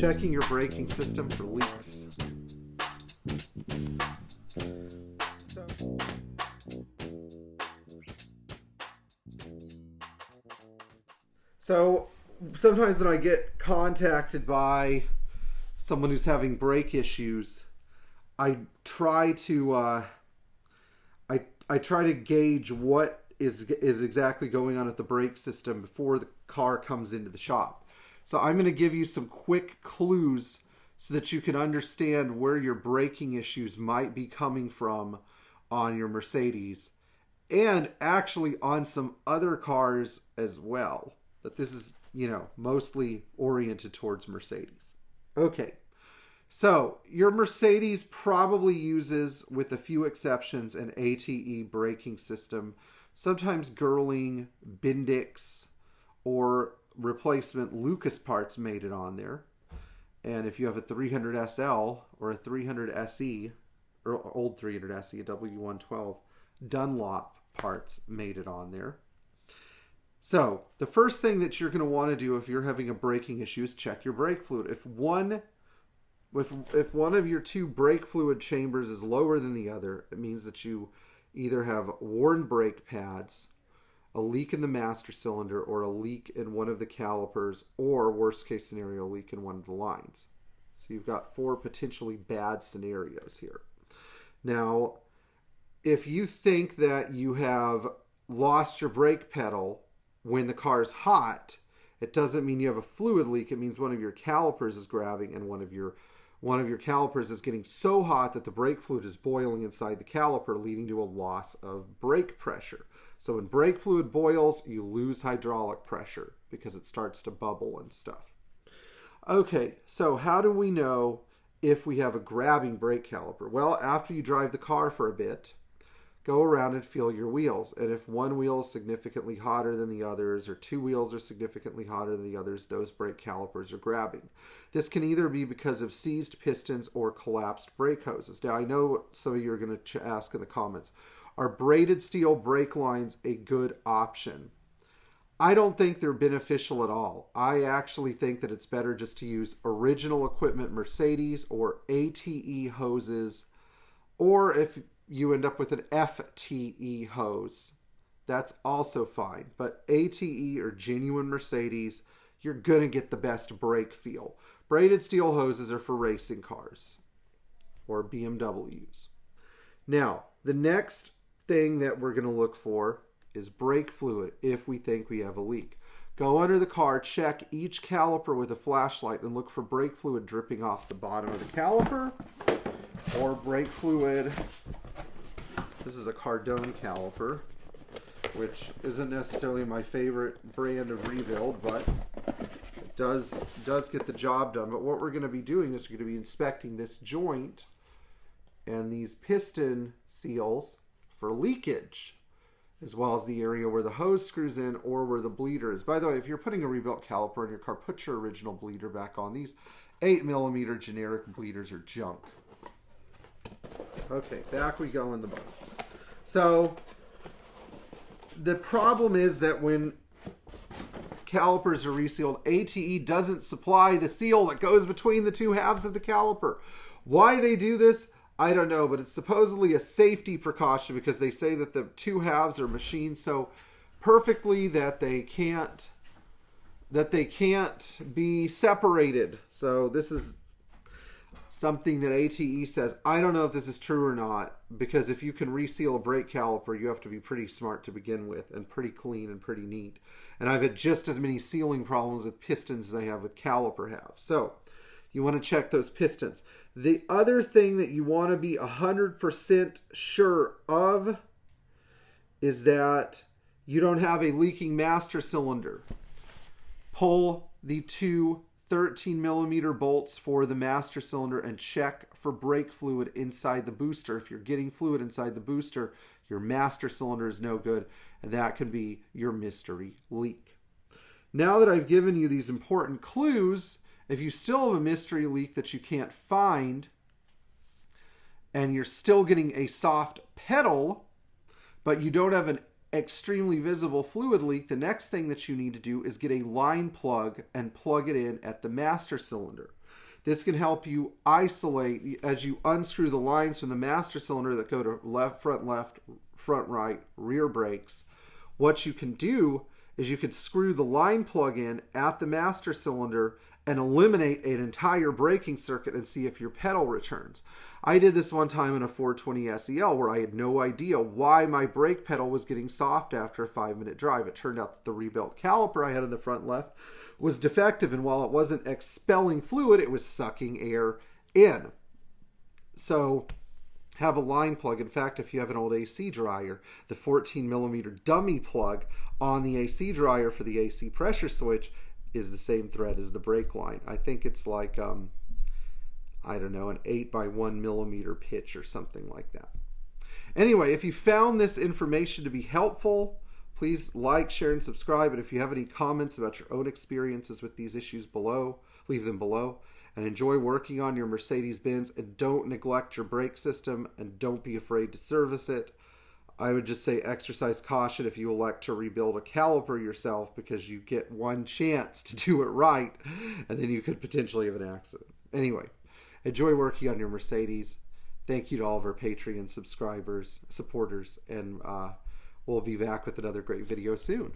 checking your braking system for leaks. So sometimes when I get contacted by someone who's having brake issues, I try to I try to gauge what is exactly going on at the brake system before the car comes into the shop. So I'm going to give you some quick clues so that you can understand where your braking issues might be coming from on your Mercedes, and actually on some other cars as well. But this is, mostly oriented towards Mercedes. Okay. So your Mercedes probably uses, with a few exceptions, an ATE braking system, sometimes Girling, Bendix, or replacement Lucas parts made it on there. And if you have a 300 SL or a 300 SE, or old 300 SE, a W112, Dunlop parts made it on there. So the first thing that you're going to want to do if you're having a braking issue is check your brake fluid. If one of your two brake fluid chambers is lower than the other, it means that you either have worn brake pads, a leak in the master cylinder, or a leak in one of the calipers, or worst case scenario, a leak in one of the lines. So you've got 4 potentially bad scenarios here. Now, if you think that you have lost your brake pedal when the car is hot, it doesn't mean you have a fluid leak. It means one of your calipers is grabbing, and one of your calipers is getting so hot that the brake fluid is boiling inside the caliper, leading to a loss of brake pressure. So when brake fluid boils, you lose hydraulic pressure because it starts to bubble and stuff. Okay, so how do we know if we have a grabbing brake caliper? Well, after you drive the car for a bit, go around and feel your wheels. And if one wheel is significantly hotter than the others, or 2 wheels are significantly hotter than the others, those brake calipers are grabbing. This can either be because of seized pistons or collapsed brake hoses. Now, I know some of you are going to ask in the comments, are braided steel brake lines a good option? I don't think they're beneficial at all. I actually think that it's better just to use original equipment Mercedes or ATE hoses, or if you end up with an FTE hose, that's also fine. But ATE or genuine Mercedes, you're going to get the best brake feel. Braided steel hoses are for racing cars or BMWs. Now, the next thing that we're going to look for is brake fluid if we think we have a leak. Go under the car, check each caliper with a flashlight, and look for brake fluid dripping off the bottom of the caliper, or brake fluid. This is a Cardone caliper, which isn't necessarily my favorite brand of rebuild, but it does get the job done. But what we're going to be doing is we're going to be inspecting this joint and these piston seals for leakage, as well as the area where the hose screws in or where the bleeder is. By the way, if you're putting a rebuilt caliper in your car, put your original bleeder back on. These 8mm generic bleeders are junk. Okay, back we go in the box. So the problem is that when calipers are resealed, ATE doesn't supply the seal that goes between the two halves of the caliper. Why they do this, I don't know, but it's supposedly a safety precaution because they say that the two halves are machined so perfectly that they can't be separated. So this is something that ATE says. I don't know if this is true or not, because if you can reseal a brake caliper, you have to be pretty smart to begin with, and pretty clean and pretty neat. And I've had just as many sealing problems with pistons as I have with caliper halves. So you want to check those pistons. The other thing that you want to be 100% sure of is that you don't have a leaking master cylinder. Pull the two 13mm bolts for the master cylinder and check for brake fluid inside the booster. If you're getting fluid inside the booster, your master cylinder is no good, and that can be your mystery leak. Now that I've given you these important clues, if you still have a mystery leak that you can't find, and you're still getting a soft pedal, but you don't have an extremely visible fluid leak, the next thing that you need to do is get a line plug and plug it in at the master cylinder. This can help you isolate as you unscrew the lines from the master cylinder that go to left, front right, rear brakes. What you can do is you could screw the line plug in at the master cylinder and eliminate an entire braking circuit and see if your pedal returns. I did this one time in a 420 SEL where I had no idea why my brake pedal was getting soft after a 5-minute drive. It turned out that the rebuilt caliper I had in the front left was defective, and while it wasn't expelling fluid, it was sucking air in. So have a line plug. In fact, if you have an old AC dryer, the 14 millimeter dummy plug on the AC dryer for the AC pressure switch is the same thread as the brake line. I think it's like, I don't know, an 8 by 1 millimeter pitch or something like that. Anyway, if you found this information to be helpful, please like, share, and subscribe. And if you have any comments about your own experiences with these issues below, leave them below. And enjoy working on your Mercedes Benz, and don't neglect your brake system, and don't be afraid to service it. I would just say exercise caution if you elect to rebuild a caliper yourself, because you get one chance to do it right, and then you could potentially have an accident. Anyway, enjoy working on your Mercedes. Thank you to all of our Patreon supporters, and we'll be back with another great video soon.